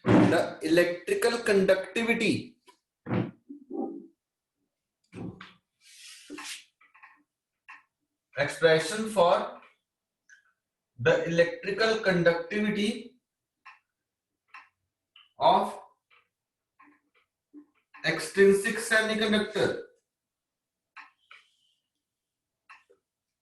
the electrical conductivity expression for the electrical conductivity of extrinsic semiconductor.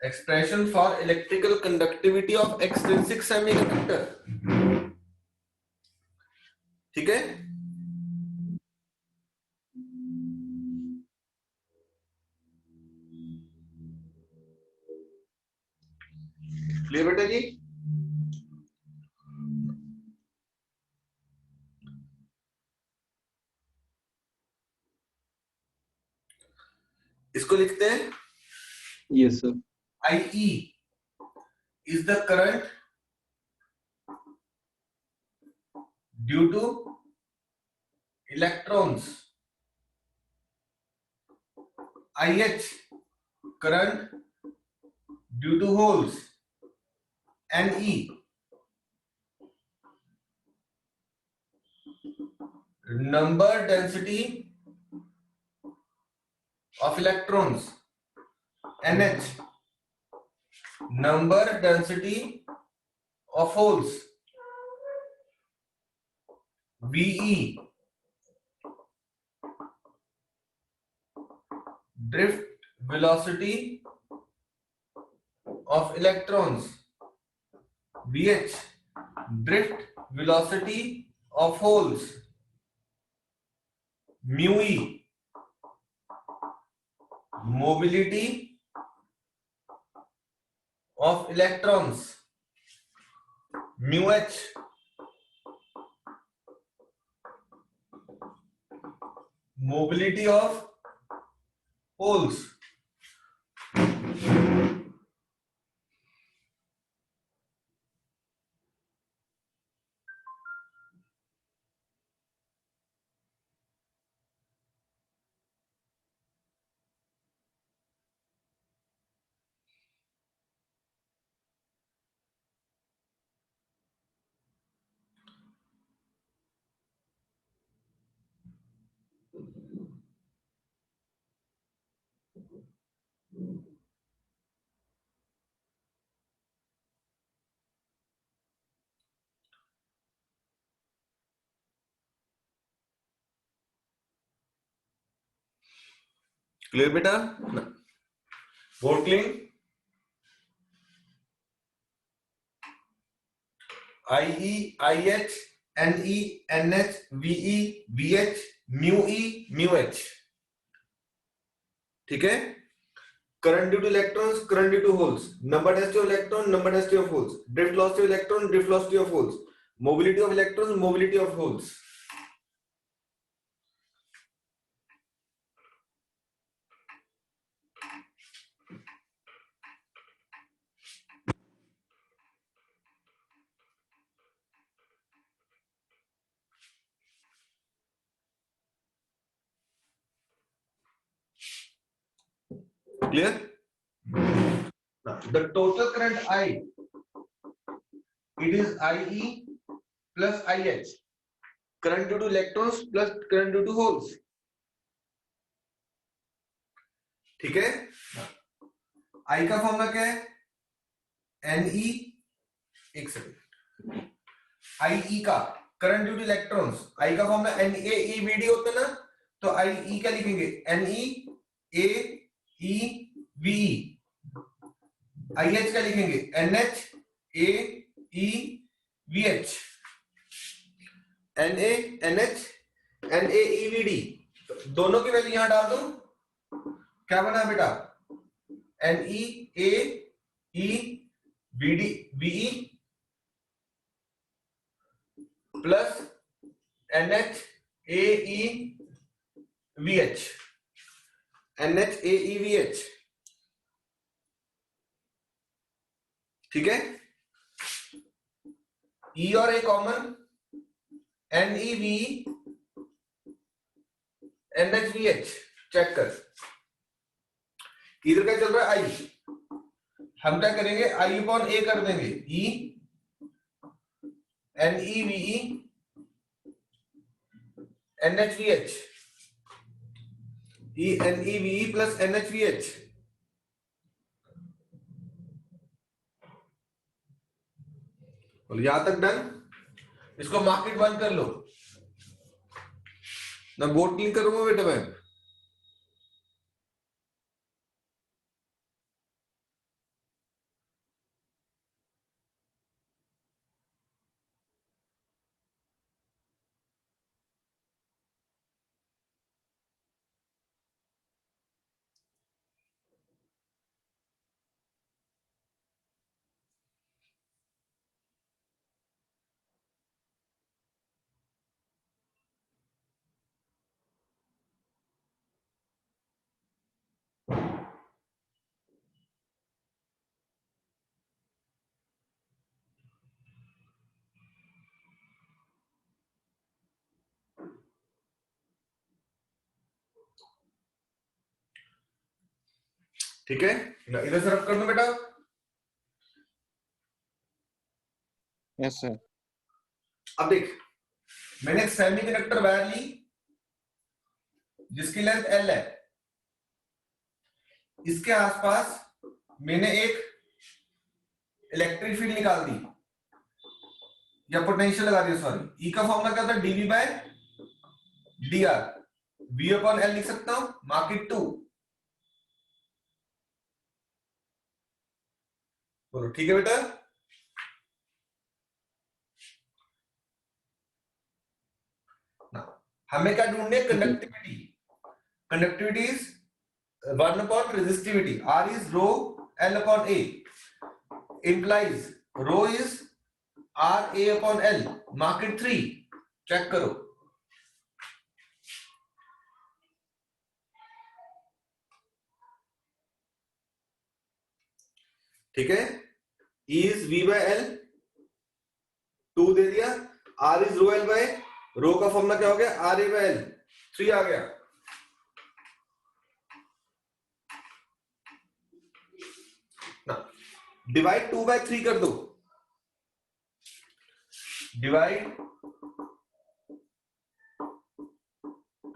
Expression for electrical conductivity of extrinsic semiconductor. ठीक है, clear बेटा जी? इसको लिखते हैं yes sir. IE is the current due to electrons. IH current due to holes. NE number density of electrons. NH number density of holes. VE drift velocity of electrons. VH drift velocity of holes. Mu E mobility of electrons. Mu H mobility of holes. Clear बेटा? Board clean? IE, IH, NE, NH, VE, VH, mu E, mu H. ठीक है? Current due to electrons, current due to holes. Number density of electron, number density of holes. Drift velocity of electron, drift velocity of holes. Mobility of electrons, mobility of holes. Clear? Now, the total current I, it is IE plus IH. Current due to electrons plus current due to holes. ठीक है? I का formula क्या है? NE, एक second, IE का current due two electrons, I का formula NaEVD होता है ना, तो IE क्या लिखेंगे? NeAEVE. IH क्या लिखेंगे? NHAEVH. NaNH NaEVD, दोनों की वैल्यू यहां डाल दो, क्या बना बेटा? NeAEVE plus NHAEVH. NHAEVH. ठीक है? E और A common, NeVe NHVH. Check कर, इधर क्या चल रहा है? I. हम क्या करेंगे? I upon A कर देंगे. E NeVe NHVH, ENEVE plus NHVH. यहां तक डन। इसको मार्केट 1 कर लो। मैं बोर्ड क्लिक करूंगा बेटा मैं। ठीक है, इधर से रब कर दो बेटा। Yes sir. अब देख, मैंने एक सेमीकंडक्टर वायर ली जिसकी लेंथ L है। इसके आसपास मैंने एक इलेक्ट्रिक फील्ड निकाल दी या पोटेंशियल लगा दिया, सॉरी। ई का फॉर्मूला क्या होता है? dV by dr। V upon L लिख सकता हूं, मार्क इट 2। बोलो ठीक है बेटा। हमें क्या ढूंढनी है? Conductivity. Conductivity is 1 upon resistivity. R is rho L upon A. Implies rho is R A upon L. Mark it 3. Check करो। ठीक है, E is V by L, 2 दे दिया। R is rho L by, rho का formula क्या हो गया? R A by L, 3 आ गया। Divide 2 by 3 कर दो। Divide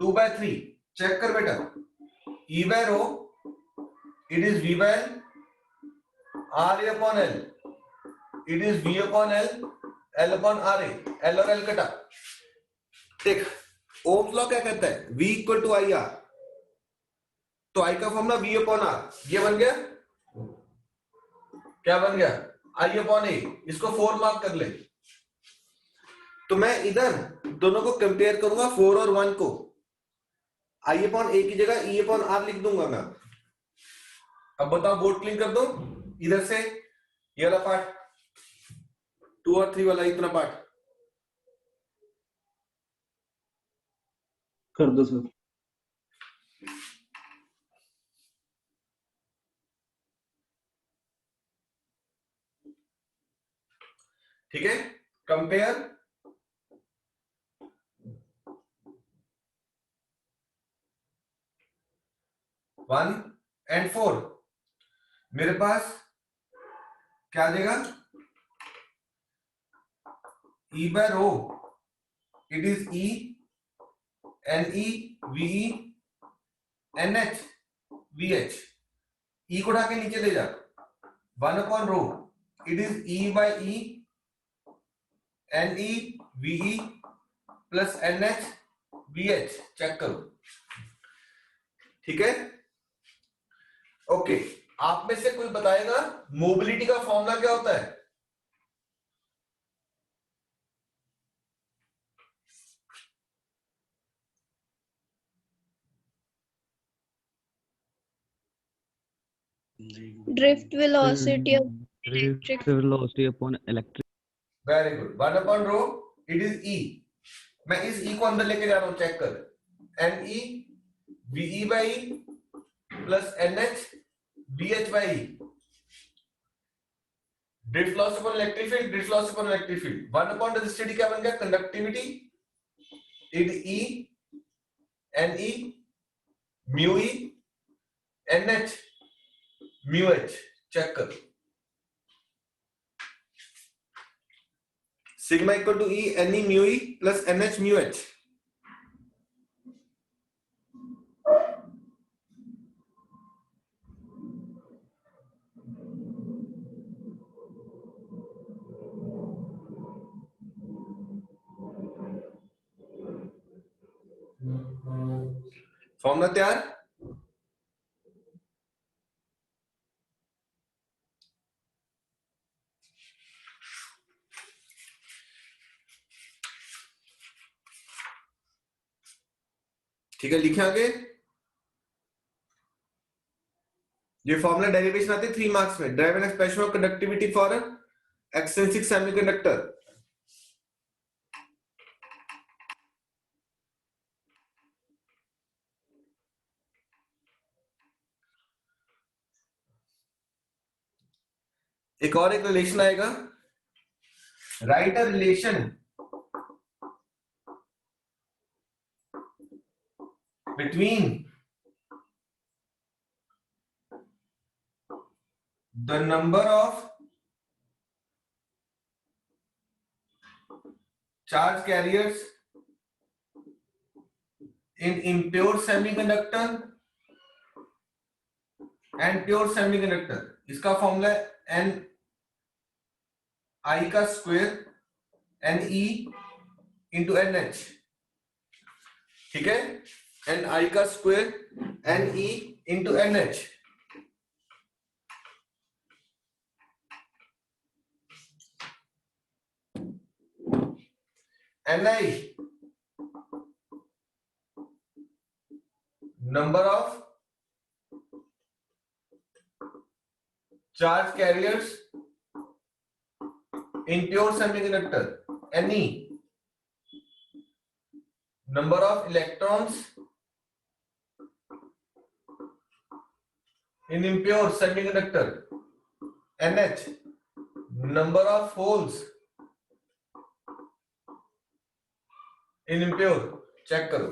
2 by 3। चेक कर बेटा। E by rho, it is V by L, R A upon L, it is V upon L, L upon R A, L और L कटा। देख, Ohm's law क्या कहता है? V equal to I R. तो I का formula V upon R, ये बन गया। क्या बन गया? I upon A। इसको 4 मार्क कर ले। तो मैं इधर दोनों को कंपेयर करूंगा, 4 और 1 को। I अपॉन A की जगह E अपॉन R लिख दूंगा मैं। अब बताओ, बोर्ड क्लीन कर दो इधर से, ये वाला पार्ट, 2 और 3 वाला इतना पार्ट कर दो सर। ठीक है। Compare 1 and 4। मेरे पास क्या आ जाएगा? E by rho, it is E NE VE NH VH। E को उठा के नीचे ले जा। 1 upon rho, it is E by E NE VE plus NH VH। Check करो। ठीक है, ओके। आप में से कोई बताएगा मोबिलिटी का फॉर्मूला क्या होता है? Drift velocity of electric. Drift velocity upon electric. Very good. 1 upon rho, it is E। मैं इस E को अंदर लेके जा रहा हूं, चेक कर। NE VE by E plus NH VH by E। Drift loss upon electric field, drift loss upon electric field. 1 upon resistivity क्या बन गया? Conductivity, it E NE mu E NH mu H। Check कर। Sigma equal to E NE mu E plus NH mu H। Formula तैयार? ठीक है, लिखे आगे। ये फॉर्मूला डेरिवेशन आती है 3 मार्क्स में। Derive an expression of conductivity for extrinsic semiconductor. एक और एक रिलेशन आएगा, write a relation between the number of charge carriers in impure semiconductor and pure semiconductor। इसका फॉर्मूला है एन आई का square N E into N H. ठीक है, N I का square N E into N H. N I number of charge carriers in pure semiconductor, Ne number of electrons in impure semiconductor, Nh number of holes in impure। Check करो।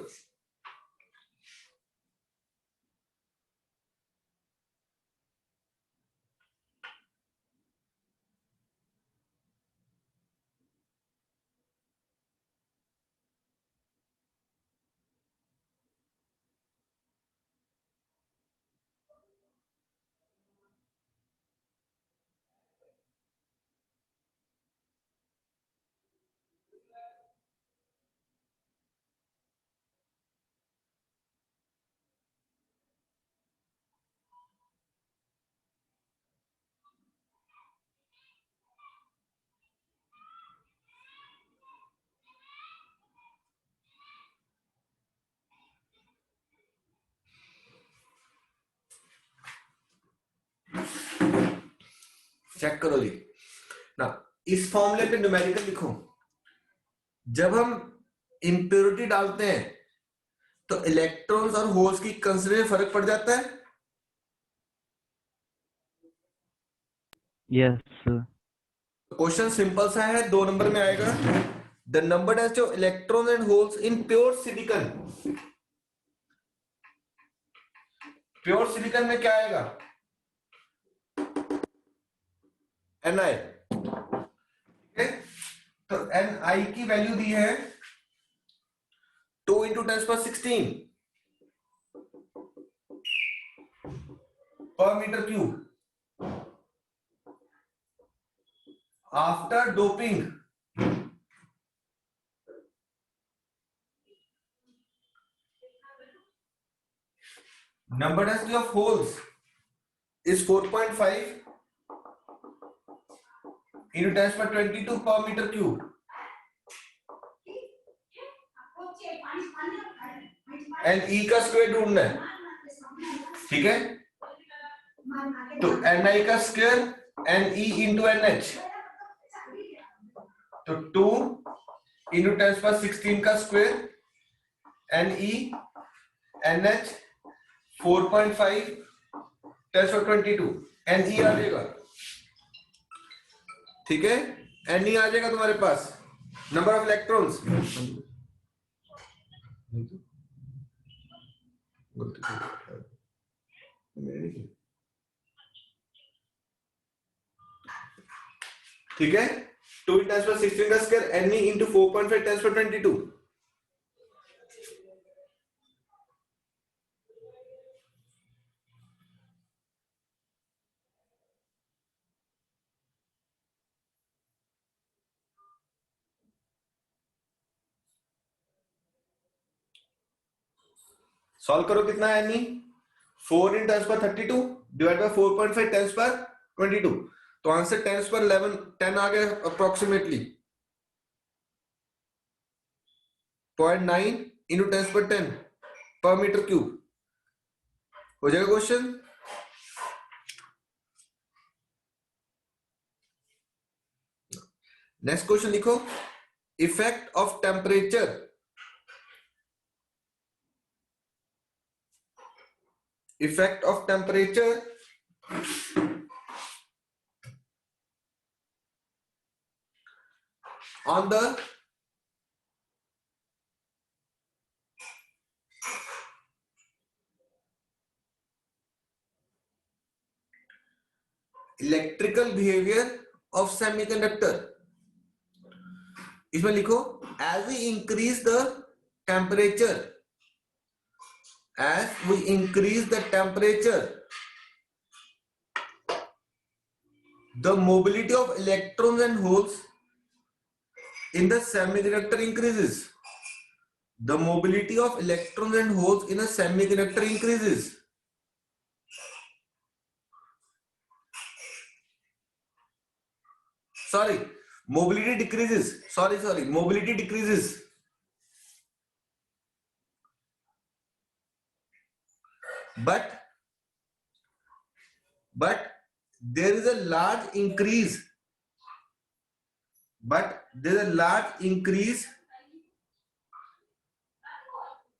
Check करो जी ना, इस फॉर्मूले पे numerical लिखो। जब हम इंप्योरिटी डालते हैं तो इलेक्ट्रॉन्स और होल्स की कंसंट्रेशन में फर्क पड़ जाता है। Yes, sir. क्वेश्चन सिंपल सा है, 2 नंबर में आएगा। The number of electron and holes in pure silicon. Pure silicon में क्या आएगा? Ni। ठीक है, तो Ni की वैल्यू दी है 2 into 10⁻16 per meter cube. After doping number density of holes is 4.5 into 10⁻22 per meter cube। N e का square ढूंढना है। ठीक है, तो एन आई का square N E into N H, तो 2 इंटू 10⁻16 का square N E N H 4.5 10⁻22 N E आ जाएगा। ठीक है, एन ई आ जाएगा तुम्हारे पास, नंबर ऑफ इलेक्ट्रॉन्स। ठीक है, 2 × 10⁻16 का square N E into 4.5 10⁻22। Solve करो, कितना है नहीं 4 इन 10^32 डिवाइड बाय 4.5 10^22, तो आंसर 10^11 10 आ गया अप्रोक्सीमेटली 0.9 इंटू 10^10 पर मीटर क्यूब हो जाएगा क्वेश्चन। नेक्स्ट क्वेश्चन लिखो, effect of temperature on the electrical behavior of semiconductor। इसमें लिखो as we increase the temperature, the mobility of electrons and holes in the semiconductor increases. The mobility of electrons and holes in a semiconductor increases. Sorry, mobility decreases. Sorry, mobility decreases. But there is a large increase.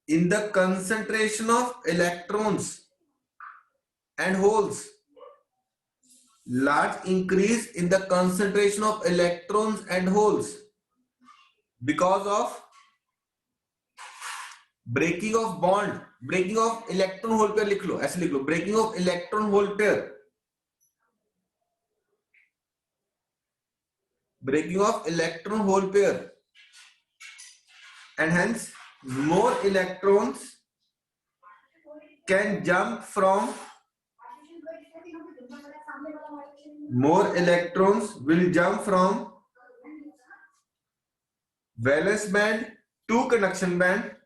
In the concentration of electrons and holes. Large increase in the concentration of electrons and holes because of breaking of bond, breaking of electron hole pair लिख लो, ऐसे लिख लो, breaking of electron hole pair, and hence more electrons can jump from valence band to conduction band.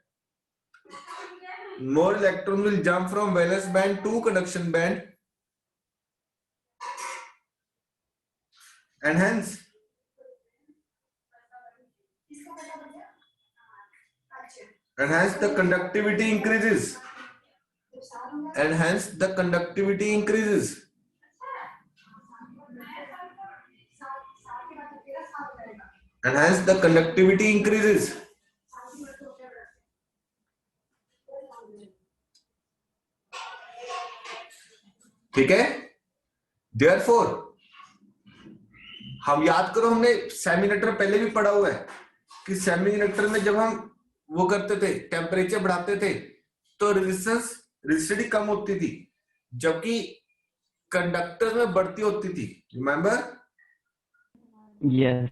More electrons will jump from valence band to conduction band, and hence the conductivity increases. And hence the conductivity increases. ठीक है, therefore हम याद करो, हमने semiconductor पहले भी पढ़ा हुआ है कि सेमीकंडक्टर में जब हम वो करते थे, टेम्परेचर बढ़ाते थे तो रेजिस्टिविटी कम होती थी, जबकि कंडक्टर में बढ़ती होती थी। रिमेंबर? Yes.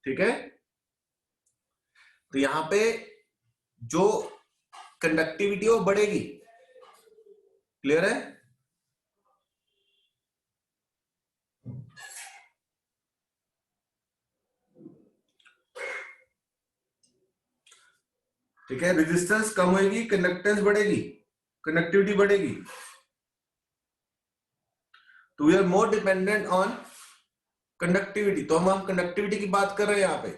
ठीक है, तो यहां पे जो कंडक्टिविटी वो बढ़ेगी। क्लियर है? ठीक है, रेजिस्टेंस कम होगी, कंडक्टेंस बढ़ेगी, कंडक्टिविटी बढ़ेगी। तो we are more dependent on conductivity. तो हम कंडक्टिविटी की बात कर रहे हैं यहां पे।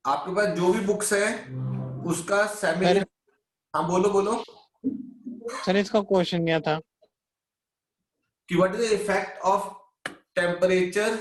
आपके पास जो भी बुक्स है उसका सेमी, हाँ बोलो सर इसका क्वेश्चन क्या था कि what is the effect of temperature